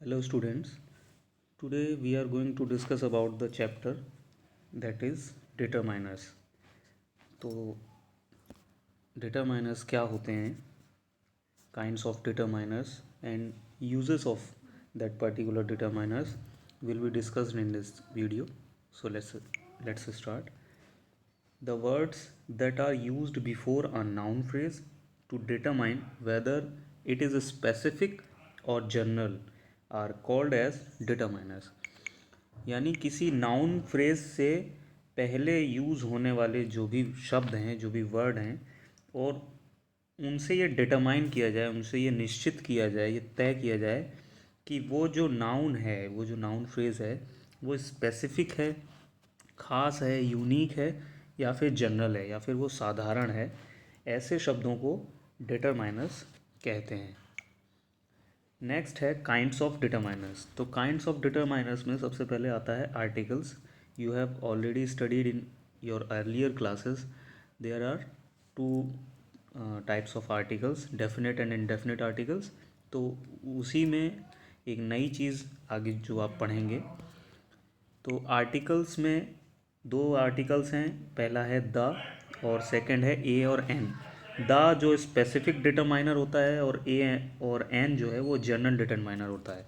Hello students, today we are going to discuss about the chapter that is determiners. तो determiners क्या होते हैं, kinds of determiners and uses of that particular determiners will be discussed in this video. So let's start. The words that are used before a noun phrase to determine whether it is specific or general are called as determiners. यानी किसी noun phrase से पहले use होने वाले जो भी शब्द हैं, जो भी वर्ड हैं, और उनसे ये डिटरमाइन किया जाए, उनसे ये निश्चित किया जाए, ये तय किया जाए कि वो जो नाउन है, वो जो नाउन फ्रेज है, वो स्पेसिफिक है, ख़ास है, यूनिक है, या फिर जनरल है, या फिर वो साधारण है. ऐसे शब्दों को डिटरमाइनर्स कहते हैं. नेक्स्ट है काइंड्स ऑफ डिटरमाइनर्स. तो काइंड्स ऑफ डिटरमाइनर्स में सबसे पहले आता है articles. You have already studied in your earlier classes. There are two types of articles, definite and indefinite articles. तो उसी में एक नई चीज़ आगे जो आप पढ़ेंगे. तो आर्टिकल्स में दो आर्टिकल्स हैं. पहला है द और सेकंड है ए और एन. द जो स्पेसिफिक डिटरमाइनर होता है और ए और एन जो है वो जनरल डिटरमाइनर होता है.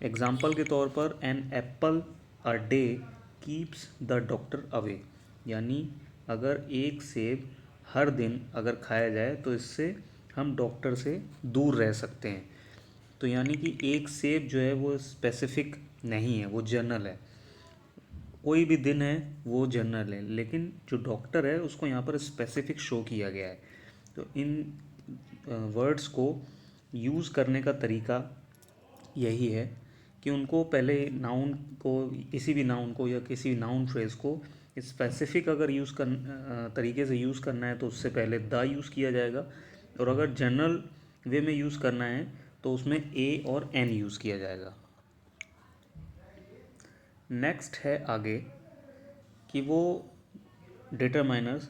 एग्जाम्पल के तौर पर an apple a day keeps the doctor away. यानी अगर एक सेब हर दिन अगर खाया जाए तो इससे हम डॉक्टर से दूर रह सकते हैं. तो यानी कि एक सेब जो है वो स्पेसिफिक नहीं है, वो जनरल है. कोई भी दिन है वो जनरल है, लेकिन जो डॉक्टर है उसको यहाँ पर स्पेसिफिक शो किया गया है. तो इन वर्ड्स को यूज़ करने का तरीका यही है कि उनको पहले नाउन को, किसी भी नाउन को या किसी नाउन फ्रेज़ को स्पेसिफिक अगर तरीके से यूज़ करना है तो उससे पहले द यूज़ किया जाएगा, और अगर जनरल वे में यूज़ करना है तो उसमें ए और एन यूज़ किया जाएगा. नेक्स्ट है आगे कि वो डिटरमाइनर्स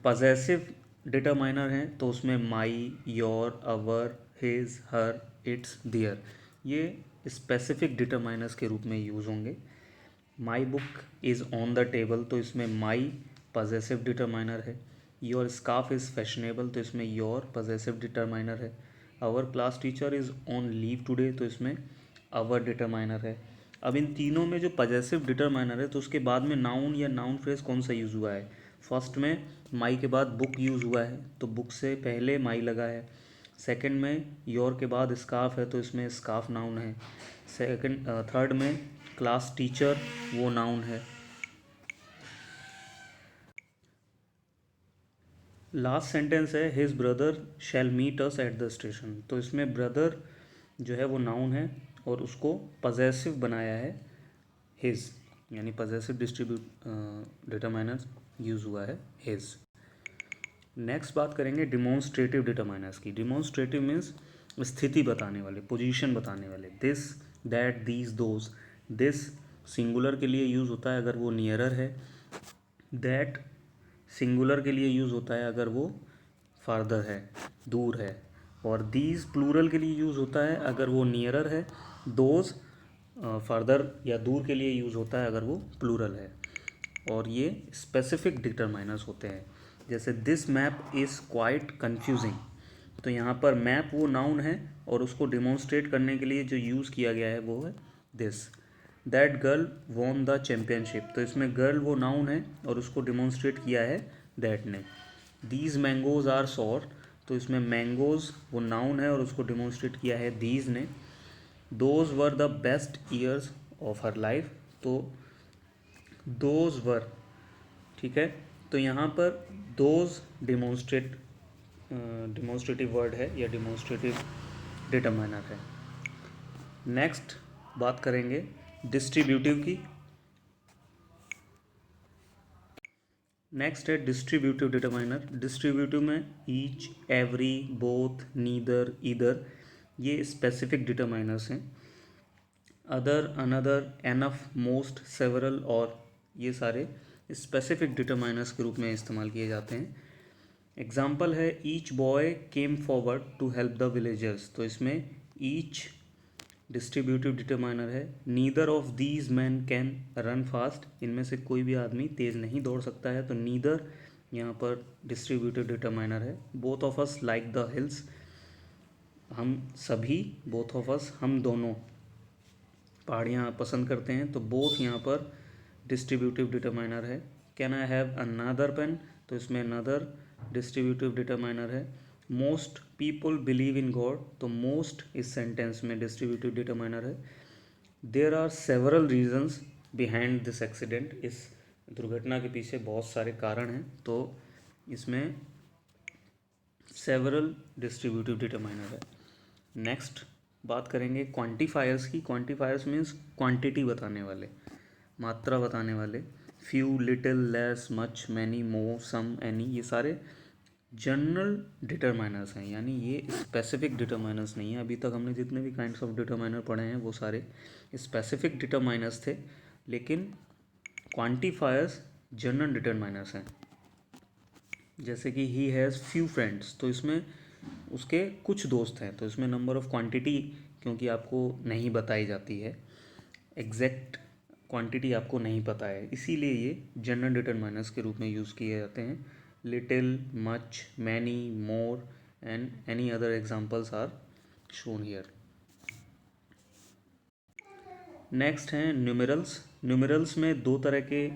पजेसिव डिटरमाइनर हैं. तो उसमें my, your, our, his, her, its, their, ये स्पेसिफिक डिटरमाइनर्स के रूप में यूज़ होंगे. My book is on the table, तो इसमें माई पजेसिव डिटरमाइनर है. योर स्कार्फ इज़ फैशनेबल, तो इसमें योर पजेसिव डिटरमाइनर है. Our class teacher is on leave today, तो इसमें आवर डिटरमाइनर है. अब इन तीनों में जो पजेसिव डिटरमाइनर है तो उसके बाद में नाउन या नाउन फ्रेज कौन सा यूज़ हुआ है. फर्स्ट में माई के बाद बुक यूज़ हुआ है, तो बुक से पहले माई लगा है. सेकंड में योर के बाद स्कार्फ है, तो इसमें स्कार्फ नाउन है. थर्ड में क्लास टीचर वो नाउन है. लास्ट सेंटेंस है his brother shall meet us at the station, तो इसमें ब्रदर जो है वो नाउन है और उसको पजेसिव बनाया है हिज, यानी पजेसिव डिटरमाइनर यूज़ हुआ है हिज. नेक्स्ट बात करेंगे डिमॉन्स्ट्रेटिव डिटरमाइनर्स की. डिमॉन्स्ट्रेटिव मीन्स स्थिति बताने वाले, पोजीशन बताने वाले. This, that, these, those. This singular के लिए यूज़ होता है अगर वो नियरर है. दैट सिंगुलर के लिए यूज़ होता है अगर वो फार्दर है, दूर है. और दीज प्लूरल के लिए यूज़ होता है अगर वो नियरर है. दोज फार्दर या दूर के लिए यूज़ होता है अगर वो प्लूरल है. और ये स्पेसिफिक डिटरमाइनर्स होते हैं. जैसे this map is quite confusing, तो यहाँ पर मैप वो नाउन है और उसको डिमॉन्स्ट्रेट करने के लिए जो यूज़ किया गया है वो है this. That girl won the championship, तो इसमें गर्ल वो नाउन है और उसको डिमॉन्स्ट्रेट किया है दैट ने. दीज मैंगोज़ आर सॉर, तो इसमें मैंगोज़ वो नाउन है और उसको डिमॉन्स्ट्रेट किया है दीज ने. Those were the best years of her life, तो दोज वर, ठीक है. तो यहाँ पर दोज डिमॉन्स्ट्रेटिव वर्ड है या डिमॉन्स्ट्रेटिव डिटरमाइनर है. नेक्स्ट बात करेंगे डिस्ट्रीब्यूटिव की. नेक्स्ट है डिस्ट्रीब्यूटिव डिटरमाइनर. डिस्ट्रीब्यूटिव में each, every, both, neither, either, ये स्पेसिफिक डिटरमाइनर्स हैं. Other, another, enough, most, several, और ये सारे स्पेसिफिक डिटरमाइनर्स के रूप में इस्तेमाल किए जाते हैं. एग्जाम्पल है each boy came forward to help the villagers, तो इसमें ईच डिस्ट्रीब्यूटिव डिटरमाइनर है। Neither of these man can run fast, इनमें से कोई भी आदमी तेज़ नहीं दौड़ सकता है, तो नीदर यहाँ पर डिस्ट्रीब्यूटिव डिटरमाइनर है। Both of us like the hills, हम सभी, बोथ ऑफ अस हम दोनों पहाड़ियाँ पसंद करते हैं, तो बोथ यहाँ पर डिस्ट्रीब्यूटिव डिटरमाइनर है। Can I have another pen, तो इसमें अनदर डिस्ट्रीब्यूटिव डिटरमाइनर है। Most people believe in God, तो मोस्ट इस सेंटेंस में डिस्ट्रीब्यूटिव डिटरमाइनर है। There are several reasons behind this accident, इस दुर्घटना के पीछे बहुत सारे कारण हैं, तो इसमें सेवरल डिस्ट्रीब्यूटिव डिटरमाइनर है। नेक्स्ट बात करेंगे क्वांटिफायर्स की। क्वांटिफायर्स मीन्स क्वांटिटी बताने वाले, मात्रा बताने वाले। Few, little, less, much, many, more, some, any, ये सारे जनरल डिटरमाइनर्स हैं, यानी ये स्पेसिफिक डिटरमाइनर्स नहीं है। अभी तक हमने जितने भी काइंड्स ऑफ डिटरमाइनर पढ़े हैं वो सारे स्पेसिफिक डिटरमाइनर्स थे, लेकिन क्वांटिफायर्स जनरल डिटरमाइनर्स हैं। जैसे कि ही हैज़ फ्यू फ्रेंड्स, तो इसमें उसके कुछ दोस्त हैं, तो इसमें नंबर ऑफ क्वांटिटी क्योंकि आपको नहीं बताई जाती है, एग्जैक्ट क्वांटिटी आपको नहीं पता है, इसीलिए ये जनरल डिटरमाइनर्स के रूप में यूज़ किए जाते हैं। Little, much, many, more and any other examples are shown here. Next हैं न्यूमेरल्स। न्यूमेरल्स में दो तरह के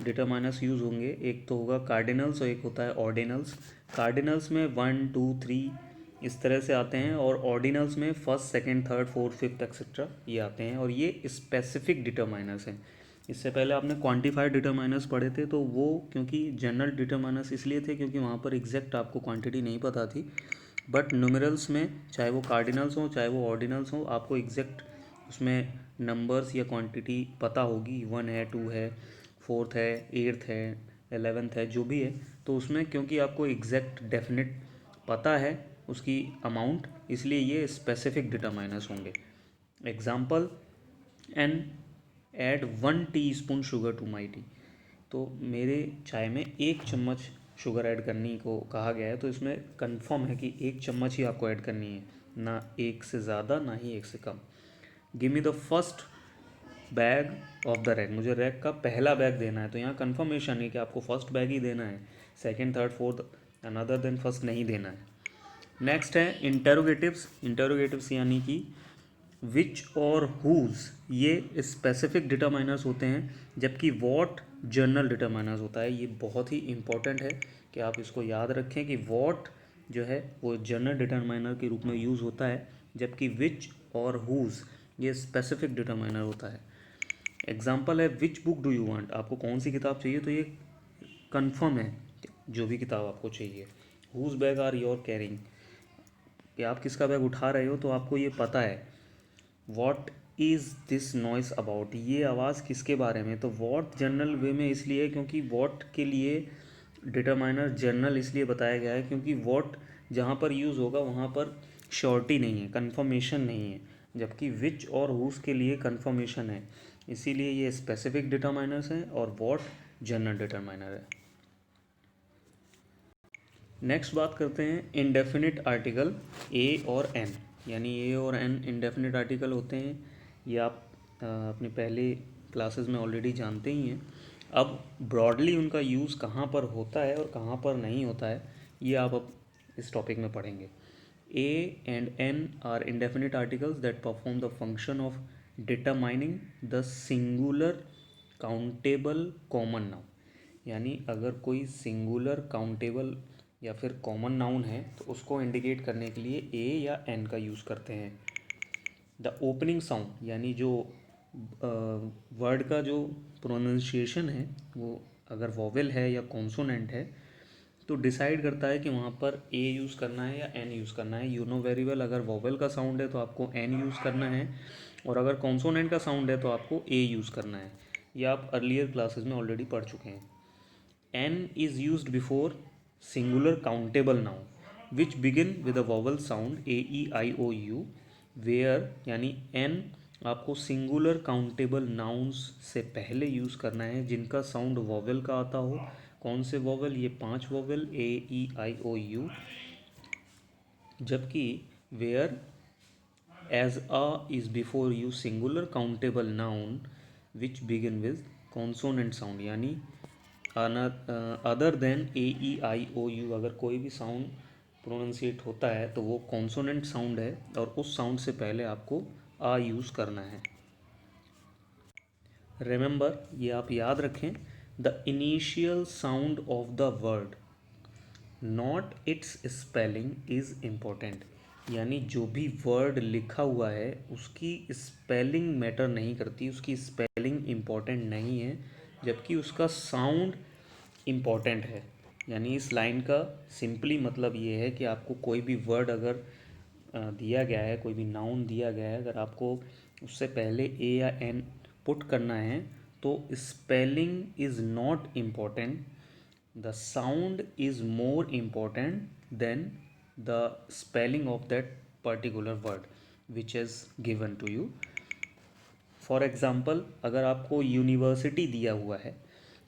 डिटरमाइनर्स यूज़ होंगे, एक तो होगा कार्डिनल्स और एक होता है ऑर्डिनल्स। कार्डिनल्स में 1, 2, 3 इस तरह से आते हैं, और ऑर्डिनल्स में first, second, third, fourth, fifth etcetera ये आते हैं, और ये स्पेसिफिक डिटरमाइनर्स हैं। इससे पहले आपने क्वांटिफाइड डिटरमाइनर्स पढ़े थे, तो वो क्योंकि जनरल डिटरमाइनर्स इसलिए थे क्योंकि वहाँ पर एग्जैक्ट आपको क्वांटिटी नहीं पता थी। बट न्यूमेरल्स में चाहे वो कार्डिनल्स हों चाहे वो ऑर्डिनल्स हों, आपको एग्जैक्ट उसमें नंबर्स या क्वांटिटी पता होगी। 1 है, 2 है, फोर्थ है, एट्थ है, 11th है, जो भी है, तो उसमें क्योंकि आपको एग्जैक्ट डेफिनेट पता है उसकी अमाउंट, इसलिए ये स्पेसिफिक डिटरमाइनर्स होंगे। Example, and add 1 teaspoon sugar to my tea, तो मेरे चाय में 1 चम्मच शुगर ऐड करने को कहा गया है, तो इसमें कंफर्म है कि 1 चम्मच ही आपको ऐड करनी है, ना 1 से ज़्यादा ना ही 1 से कम। Give me the first bag of the rack, मुझे रैक का पहला बैग देना है, तो यहाँ कंफर्मेशन है कि आपको फर्स्ट बैग ही देना है, second, third, fourth another than first नहीं देना है। नेक्स्ट है इंटेरोगेटिव्स। इंटेरोगेटिव्स यानी कि विच और हुज, ये स्पेसिफिक डिटरमाइनर्स होते हैं, जबकि वॉट जनरल डिटरमाइनर्स होता है। ये बहुत ही इंपॉर्टेंट है कि आप इसको याद रखें कि वॉट जो है वो जनरल डिटरमाइनर के रूप में यूज़ होता है, जबकि विच और हुज ये स्पेसिफिक डिटरमाइनर होता है। एग्जाम्पल है which book do you want, आपको कौन सी किताब चाहिए, तो ये कंफर्म है जो भी किताब आपको चाहिए। Whose bag are your carrying, कि आप किसका बैग उठा रहे हो, तो आपको ये पता है। What is this noise about, ये आवाज़ किसके बारे में, तो वॉट जनरल वे में इसलिए क्योंकि वॉट के लिए डिटरमाइनर जनरल इसलिए बताया गया है क्योंकि वॉट जहाँ पर यूज़ होगा वहाँ पर श्योरिटी नहीं है, कंफर्मेशन नहीं है, जबकि विच और हुज के लिए कंफर्मेशन है, इसीलिए ये स्पेसिफिक डिटरमाइनर्स हैं और वॉट जनरल डिटरमाइनर है। नेक्स्ट बात करते हैं इंडेफिनिट आर्टिकल ए और एन, यानी ए और एन इंडेफिनिट आर्टिकल होते हैं, ये आप अपने पहले क्लासेस में ऑलरेडी जानते ही हैं। अब ब्रॉडली उनका यूज़ कहाँ पर होता है और कहाँ पर नहीं होता है, ये आप अब इस टॉपिक में पढ़ेंगे। A and an are indefinite articles that perform the function of determining the singular countable common noun, यानी अगर कोई सिंगुलर काउंटेबल या फिर कॉमन नाउन है तो उसको इंडिकेट करने के लिए ए या एन का यूज़ करते हैं। द ओपनिंग साउंड, यानी जो वर्ड का जो प्रोनाउंसिएशन है वो अगर वॉवेल है या कॉन्सोनेंट है तो डिसाइड करता है कि वहाँ पर ए यूज़ करना है या एन यूज़ करना है। यू नो वेरी वेल, अगर वॉवेल का साउंड है तो आपको एन यूज़ करना है, और अगर कॉन्सोनेंट का साउंड है तो आपको ए यूज़ करना है। ये आप अर्लियर क्लासेस में ऑलरेडी पढ़ चुके हैं। N is used before singular countable noun which begin with a vowel sound a e i o u, where यानी N आपको सिंगुलर काउंटेबल नाउन्स से पहले यूज़ करना है जिनका साउंड वॉवेल का आता हो। कौन से वॉवेल, ये 5 vowel A E I O U, जबकि where as a is before you singular countable noun which begin with consonant sound, यानी other than A E I O U अगर कोई भी साउंड प्रोनाउंसिएट होता है तो वो कॉन्सोनेंट साउंड है और उस साउंड से पहले आपको आ यूज़ करना है। रिमेंबर, ये आप याद रखें, the initial sound of the word not it's spelling is important, यानी जो भी वर्ड लिखा हुआ है उसकी स्पेलिंग मैटर नहीं करती, उसकी स्पेलिंग इम्पोर्टेंट नहीं है, जबकि उसका साउंड इम्पॉर्टेंट है। यानी इस लाइन का सिंपली मतलब ये है कि आपको कोई भी वर्ड अगर दिया गया है, कोई भी नाउन दिया गया है, अगर आपको उससे पहले ए या एन पुट करना है तो spelling is not important, the sound is more important than the spelling of that particular word which is given to you. For example, अगर आपको यूनिवर्सिटी दिया हुआ है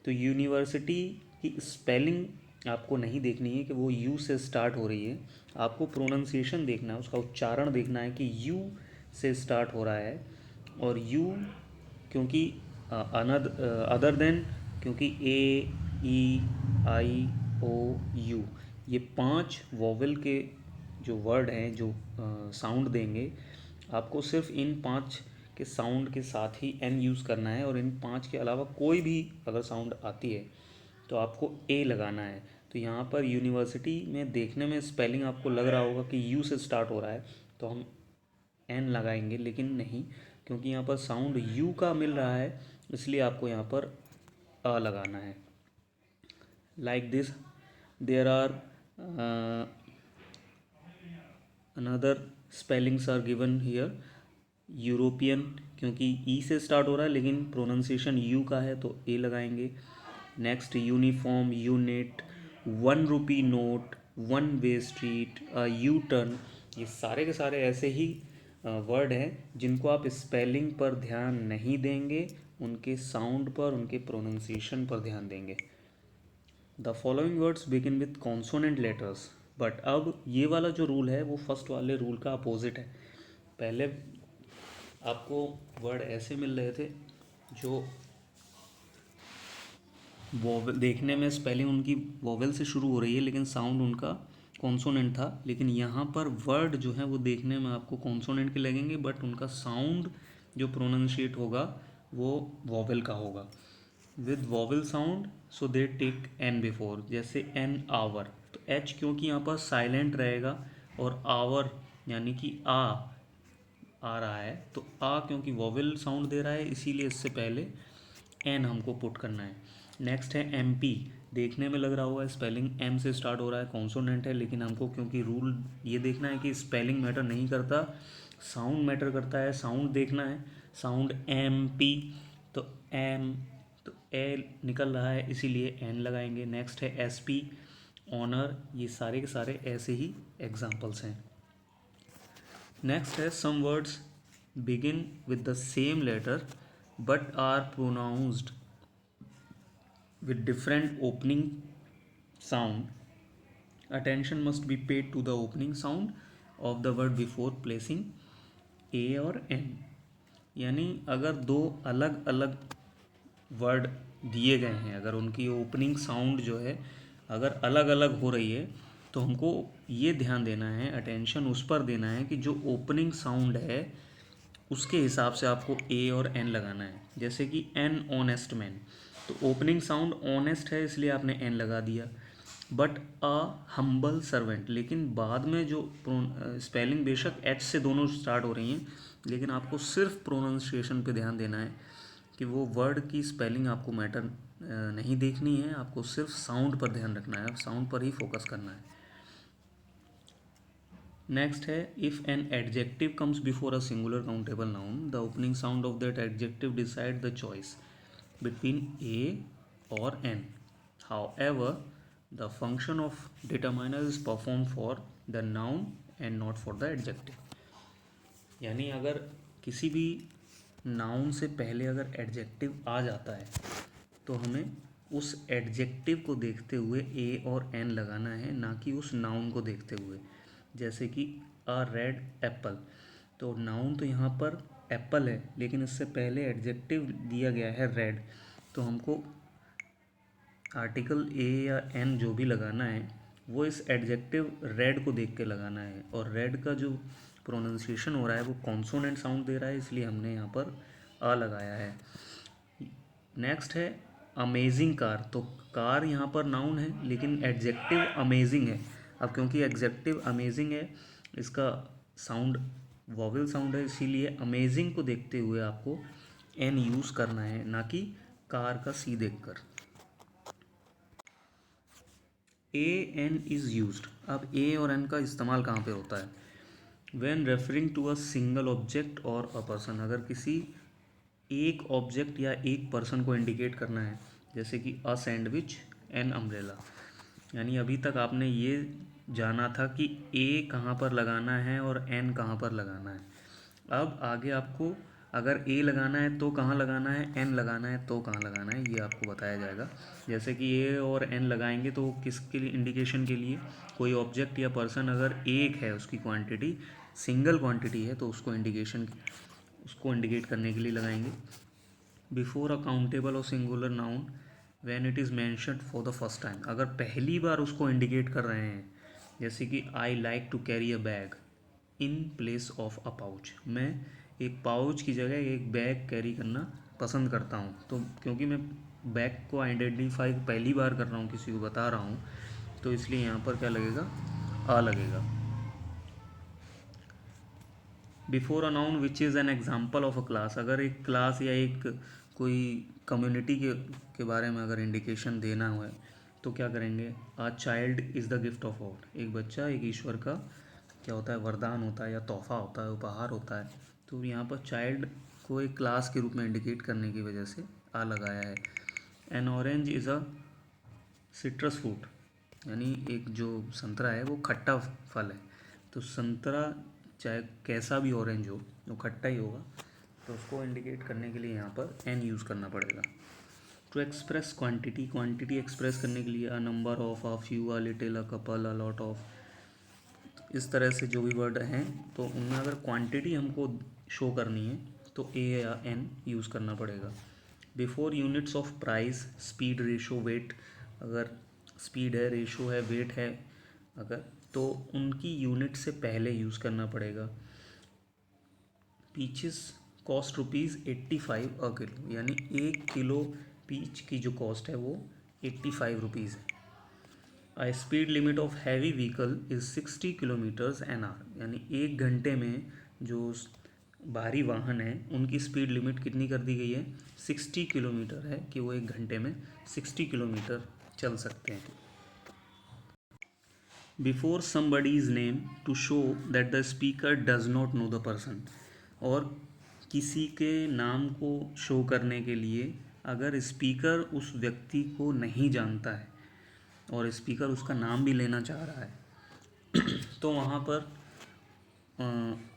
तो यूनिवर्सिटी की स्पेलिंग आपको नहीं देखनी है कि वो यू से स्टार्ट हो रही है, आपको प्रोनाउंसिएशन देखना है, उसका उच्चारण देखना है कि यू से स्टार्ट हो रहा है। और यू क्योंकि अदर देन, क्योंकि ए ई आई ओ यू ये 5 वोवेल के जो वर्ड हैं जो साउंड देंगे, आपको सिर्फ इन 5 के साउंड के साथ ही एन यूज़ करना है, और इन 5 के अलावा कोई भी अगर साउंड आती है तो आपको ए लगाना है। तो यहाँ पर यूनिवर्सिटी में देखने में स्पेलिंग आपको लग रहा होगा कि यू से स्टार्ट हो रहा है तो हम एन लगाएंगे, लेकिन नहीं, क्योंकि यहाँ पर साउंड यू का मिल रहा है इसलिए आपको यहाँ पर अ लगाना है। Like this there are another spellings are given here. European क्योंकि ई से स्टार्ट हो रहा है लेकिन प्रोनाउंसिएशन यू का है तो ए लगाएंगे। Next uniform, unit, 1 rupee note, one way street, U turn, ये सारे के सारे ऐसे ही वर्ड हैं जिनको आप स्पेलिंग पर ध्यान नहीं देंगे, उनके साउंड पर, उनके प्रोनाउंसिएशन पर ध्यान देंगे। The following words begin with consonant letters, but अब ये वाला जो रूल है वो फर्स्ट वाले रूल का अपोजिट है। पहले आपको वर्ड ऐसे मिल रहे थे जो वोवेल, देखने में स्पेलिंग उनकी वोवेल से शुरू हो रही है लेकिन साउंड उनका कॉन्सोनेंट था, लेकिन यहाँ पर वर्ड जो है वो देखने में आपको कॉन्सोनेंट के लगेंगे बट उनका साउंड जो प्रोनाउंशिएट होगा वो वोवेल का होगा। With vowel sound so they take an before, जैसे एन आवर, तो एच क्योंकि यहाँ पर साइलेंट रहेगा और आवर यानी कि आ रहा है तो आ क्योंकि वोवेल साउंड दे रहा है इसीलिए इससे पहले एन हमको पुट करना है। नेक्स्ट है एम पी, देखने में लग रहा होगा स्पेलिंग एम से स्टार्ट हो रहा है, कॉन्सोनेंट है, लेकिन हमको क्योंकि रूल ये देखना है कि स्पेलिंग मैटर नहीं करता, साउंड मैटर करता है, साउंड देखना है। साउंड एम पी, तो एम, तो ए निकल रहा है इसीलिए एन लगाएंगे। नेक्स्ट है एस पी, ऑनर, ये सारे के सारे ऐसे ही एग्जाम्पल्स हैं। नेक्स्ट है some words begin with the same letter but are pronounced with different opening sound. Attention must be paid to the opening sound of the word before placing a और n। यानी अगर दो अलग अलग word दिए गए हैं, अगर उनकी ओपनिंग साउंड जो है अगर अलग अलग हो रही है तो हमको ये ध्यान देना है, अटेंशन उस पर देना है कि जो ओपनिंग साउंड है उसके हिसाब से आपको ए और एन लगाना है। जैसे कि एन ऑनेस्ट मैन, तो ओपनिंग साउंड ऑनेस्ट है इसलिए आपने एन लगा दिया, बट अ हम्बल सर्वेंट, लेकिन बाद में जो स्पेलिंग बेशक एच से दोनों स्टार्ट हो रही हैं लेकिन आपको सिर्फ प्रोनाउंसिएशन पे ध्यान देना है कि वो वर्ड की स्पेलिंग आपको मैटर नहीं देखनी है, आपको सिर्फ साउंड पर ध्यान रखना है, साउंड पर ही फोकस करना है। नेक्स्ट है if an adjective comes before a singular countable noun the opening sound of that adjective decide the choice between A or N. However, the function of determiner is performed for the noun and not for the adjective. यानी अगर किसी भी noun से पहले अगर adjective आ जाता है तो हमें उस एडजेक्टिव को देखते हुए ए और एन लगाना है, ना कि उस नाउन को देखते हुए। जैसे कि अ रेड एप्पल, तो नाउन तो यहाँ पर एप्पल है, लेकिन इससे पहले एडजेक्टिव दिया गया है रेड, तो हमको आर्टिकल ए या एन जो भी लगाना है वो इस एडजेक्टिव रेड को देख के लगाना है। और रेड का जो प्रोनाउंसिएशन हो रहा है वो कॉन्सोनेंट साउंड दे रहा है, इसलिए हमने यहाँ पर आ लगाया है। नेक्स्ट है अमेजिंग कार। तो कार यहाँ पर नाउन है लेकिन एडजेक्टिव अमेजिंग है। अब क्योंकि एडजेक्टिव अमेजिंग है, इसका साउंड वॉवेल साउंड है, इसीलिए अमेजिंग को देखते हुए आपको एन यूज़ करना है, ना कि कार का सी देखकर। A N is used. अब ए और एन का इस्तेमाल कहाँ पे होता है? When referring to a single object और अ पर्सन। अगर किसी एक ऑब्जेक्ट या एक पर्सन को इंडिकेट करना है, जैसे कि अ सैंडविच एन अम्ब्रेला। यानी अभी तक आपने ये जाना था कि ए कहाँ पर लगाना है और एन कहाँ पर लगाना है। अब आगे आपको अगर ए लगाना है तो कहाँ लगाना है, एन लगाना है तो कहाँ लगाना है, ये आपको बताया जाएगा। जैसे कि ए और एन लगाएंगे तो किसके लिए इंडिकेशन के लिए? कोई ऑब्जेक्ट या पर्सन अगर एक है, उसकी क्वांटिटी सिंगल क्वांटिटी है, तो उसको इंडिकेट करने के लिए लगाएंगे। बिफोर अ काउंटेबल और singular noun when it is mentioned for the first time. अगर पहली बार उसको इंडिकेट कर रहे हैं, जैसे कि I like to carry a bag in place of a pouch. मैं एक पाउच की जगह एक बैग कैरी करना पसंद करता हूँ। तो क्योंकि मैं बैग को आइडेंटिफाई पहली बार कर रहा हूँ, किसी को बता रहा हूँ, तो इसलिए यहाँ पर क्या लगेगा? आ लगेगा। Before a noun which is an example of a class. अगर एक क्लास या एक कोई कम्युनिटी के बारे में अगर इंडिकेशन देना है तो क्या करेंगे? A child is the gift of God. एक बच्चा एक ईश्वर का क्या होता है? वरदान होता है या तोहफा होता है, उपहार होता है। तो यहाँ पर चाइल्ड को एक क्लास के रूप में इंडिकेट करने की वजह से आ लगाया है। N orange is a citrus fruit. यानी एक जो संतरा है वो खट्टा फल है। तो संतरा चाहे कैसा भी ऑरेंज हो, वो खट्टा ही होगा। तो उसको इंडिकेट करने के लिए यहाँ पर एन यूज़ करना पड़ेगा। To express quantity, quantity express करने के लिए a number of, a few, a little, a couple, a lot of, इस तरह से जो भी वर्ड हैं, तो उनमें अगर क्वांटिटी हमको शो करनी है तो ए या एन यूज़ करना पड़ेगा। Before units of price, speed, ratio, weight. अगर स्पीड है, रेशो है, वेट है, अगर तो उनकी यूनिट से पहले यूज़ करना पड़ेगा। पीचेस कॉस्ट ₹85 अ किलो। यानी 1 किलो पीच की जो कॉस्ट है वो 85 रुपीज़ है। Speed limit of heavy vehicle is 60 kilometres an hour. यानी 1 घंटे में जो भारी वाहन है उनकी स्पीड लिमिट कितनी कर दी गई है? 60 किलोमीटर है, कि वो 1 घंटे में 60 किलोमीटर चल सकते हैं। Before somebody's name to show that the speaker does not know the person. और किसी के नाम को शो करने के लिए अगर स्पीकर उस व्यक्ति को नहीं जानता है और स्पीकर उसका नाम भी लेना चाह रहा है तो वहाँ पर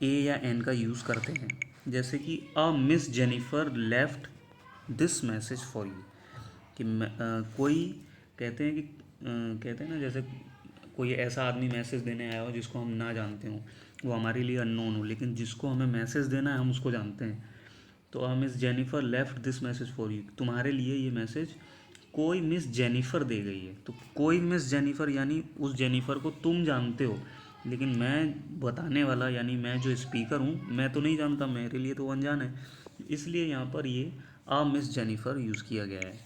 ए या एन का यूज़ करते हैं। जैसे कि a Miss Jennifer left this message for you. कि कोई कहते हैं कि कहते हैं ना, जैसे कोई ऐसा आदमी मैसेज देने आया हो जिसको हम ना जानते हों, वो हमारे लिए अननोन हो, लेकिन जिसको हमें मैसेज देना है हम उसको जानते हैं। तो miss Jennifer left this message for you, तुम्हारे लिए ये मैसेज कोई मिस जेनिफर दे गई है। तो कोई मिस जेनिफर यानी उस जेनिफर को तुम जानते हो, लेकिन मैं बताने वाला यानी मैं जो स्पीकर हूँ मैं तो नहीं जानता, मेरे लिए तो अनजान है। इसलिए यहाँ पर ये मिस जेनिफर यूज़ किया गया है।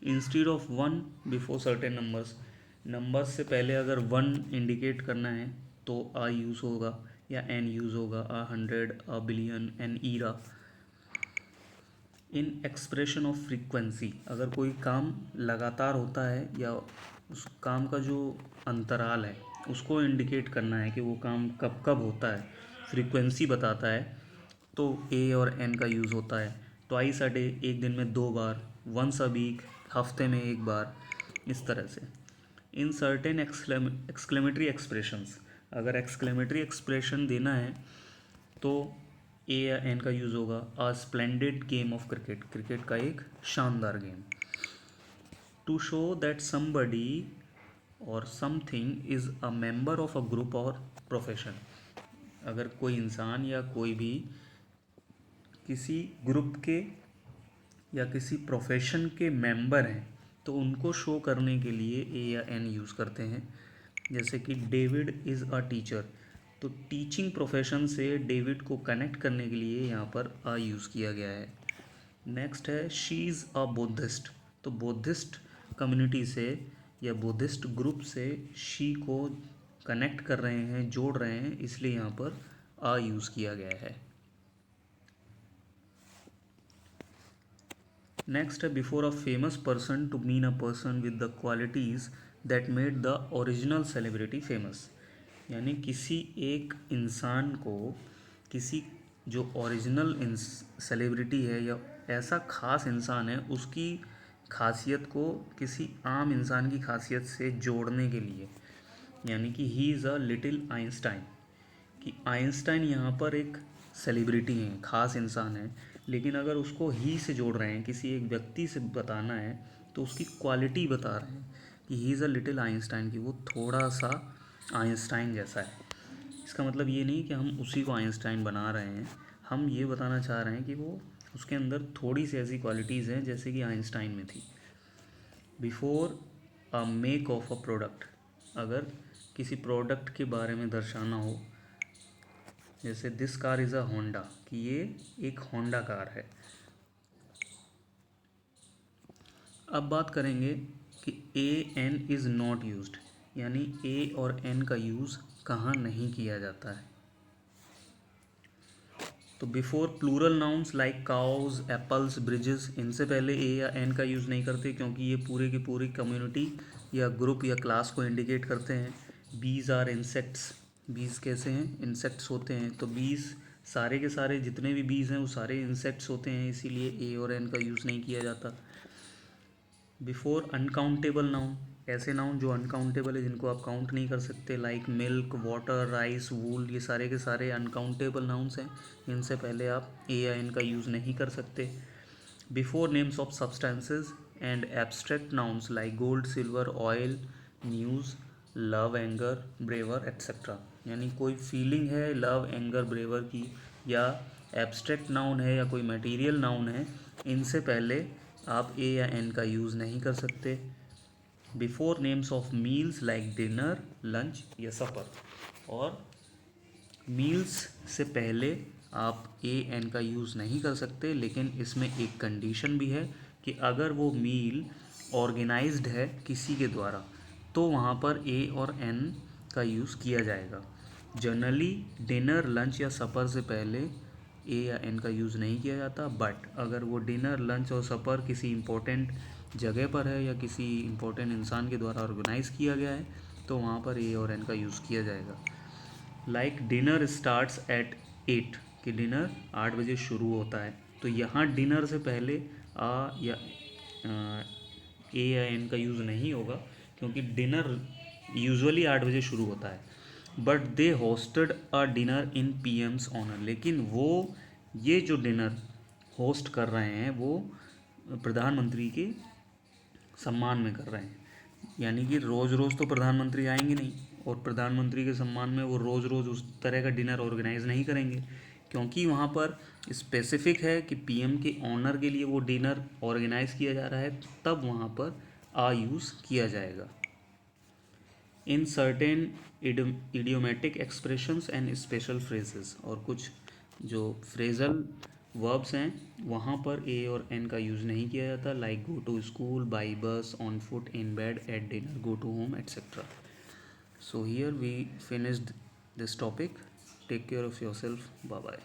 Instead of one before certain numbers. Numbers से पहले अगर वन इंडिकेट करना है तो आ यूज़ होगा या एन यूज़ होगा। 100, a billion, an era. In expression of frequency. अगर कोई काम लगातार होता है या उस काम का जो अंतराल है उसको इंडिकेट करना है कि वो काम कब कब होता है, फ्रीक्वेंसी बताता है, तो ए और एन का यूज़ होता है। ट्वाइस अ डे, एक दिन में 2 बार। वंस अ वीक, हफ्ते में 1 बार, इस तरह से। In certain exclamatory expressions. अगर एक्सक्लेमेटरी एक्सप्रेशन देना है तो ए या एन का यूज़ होगा। A splendid game of cricket, cricket का एक शानदार game. To show that somebody or something is a member of a group or profession. अगर कोई इंसान या कोई भी किसी ग्रुप के या किसी प्रोफेशन के मेंबर हैं तो उनको शो करने के लिए ए या एन यूज़ करते हैं। जैसे कि डेविड इज़ अ टीचर, तो टीचिंग प्रोफेशन से डेविड को कनेक्ट करने के लिए यहाँ पर अ यूज़ किया गया है। नेक्स्ट है शी इज़ अ बुद्धिस्ट, तो बुद्धिस्ट कम्युनिटी से या बुद्धिस्ट ग्रुप से शी को कनेक्ट कर रहे हैं, जोड़ रहे हैं, इसलिए यहाँ पर अ यूज़ किया गया है। नेक्स्ट है before a famous person to mean a person with the qualities that made the original celebrity famous, यानी किसी एक इंसान को किसी जो ओरिजिनल सेलिब्रिटी है या ऐसा ख़ास इंसान है उसकी खासियत को किसी आम इंसान की खासियत से जोड़ने के लिए, यानी कि he is a little Einstein, कि आइंस्टाइन यहाँ पर एक सेलिब्रिटी हैं, ख़ास इंसान है, लेकिन अगर उसको ही से जोड़ रहे हैं, किसी एक व्यक्ति से बताना है तो उसकी क्वालिटी बता रहे हैं कि he is a little Einstein, कि वो थोड़ा सा आइंस्टाइन जैसा है। इसका मतलब ये नहीं कि हम उसी को आइंस्टाइन बना रहे हैं, हम ये बताना चाह रहे हैं कि वो उसके अंदर थोड़ी सी ऐसी क्वालिटीज़ हैं जैसे कि आइंस्टाइन में थी। Before a make of a product, अगर किसी प्रोडक्ट के बारे में दर्शाना हो, जैसे this car is a Honda, कि ये एक होंडा कार है। अब बात करेंगे कि A N is not used, यानी ए और एन का यूज़ कहाँ नहीं किया जाता है। तो before plural nouns like cows, apples, bridges, इनसे पहले ए या एन का यूज़ नहीं करते, क्योंकि ये पूरे की पूरी कम्युनिटी या ग्रुप या क्लास को इंडिकेट करते हैं। बीज आर इंसेक्ट्स, बीज कैसे हैं, इंसेक्ट्स होते हैं, तो बीज सारे के सारे जितने भी बीज हैं वो सारे इंसेक्ट्स होते हैं, इसीलिए ए और एन का यूज़ नहीं किया जाता। बिफोर अनकाउंटेबल नाउन, ऐसे नाउन जो अनकाउंटेबल है, जिनको आप काउंट नहीं कर सकते, लाइक मिल्क, वाटर, राइस, वूल, ये सारे के सारे अनकाउंटेबल नाउन्स हैं, इनसे पहले आप ए या एन का यूज़ नहीं कर सकते। Before names of substances and abstract nouns like gold, silver, oil, news, love, anger, bravery etcetera, यानी कोई फीलिंग है लव, एंगर, ब्रेवर की, या एब्स्ट्रैक्ट नाउन है या कोई मटेरियल नाउन है, इनसे पहले आप ए या एन का यूज़ नहीं कर सकते। Before names of meals like dinner, lunch या सफ़र, और मील्स से पहले आप ए एन का यूज़ नहीं कर सकते, लेकिन इसमें एक कंडीशन भी है कि अगर वो मील ऑर्गेनाइज्ड है किसी के द्वारा तो वहाँ पर ए और एन का यूज़ किया जाएगा। जनरली डिनर, लंच या सफ़र से पहले ए या एन का यूज़ नहीं किया जाता, बट अगर वो डिनर, लंच और सफ़र किसी इम्पोर्टेंट जगह पर है या किसी इम्पोर्टेंट इंसान के द्वारा ऑर्गेनाइज़ किया गया है तो वहाँ पर ए और एन का यूज़ किया जाएगा। लाइक डिनर स्टार्ट्स एट 8, कि डिनर 8 बजे शुरू होता है, तो यहाँ डिनर से पहले आ या ए या एन का यूज़ नहीं होगा, क्योंकि डिनर यूजुअली 8 बजे शुरू होता है। But they hosted a dinner in PM's honour, लेकिन वो ये जो डिनर होस्ट कर रहे हैं वो प्रधानमंत्री के सम्मान में कर रहे हैं, यानी कि रोज़ रोज़ तो प्रधानमंत्री आएंगे नहीं, और प्रधानमंत्री के सम्मान में वो रोज़ रोज़ उस तरह का डिनर ऑर्गेनाइज नहीं करेंगे, क्योंकि वहाँ पर स्पेसिफिक है कि पीएम के ऑनर के लिए वो डिनर ऑर्गेनाइज किया जा रहा है, तब वहाँ पर आ यूज़ किया जाएगा। In certain idiomatic expressions and special phrases, और कुछ जो फ्रेजल वर्ब्स हैं वहाँ पर ए और एन का यूज़ नहीं किया जाता, like go to school, by bus, on foot, in bed, at dinner, go to home etcetera. So here we finished this topic. Take care of yourself. Bye bye.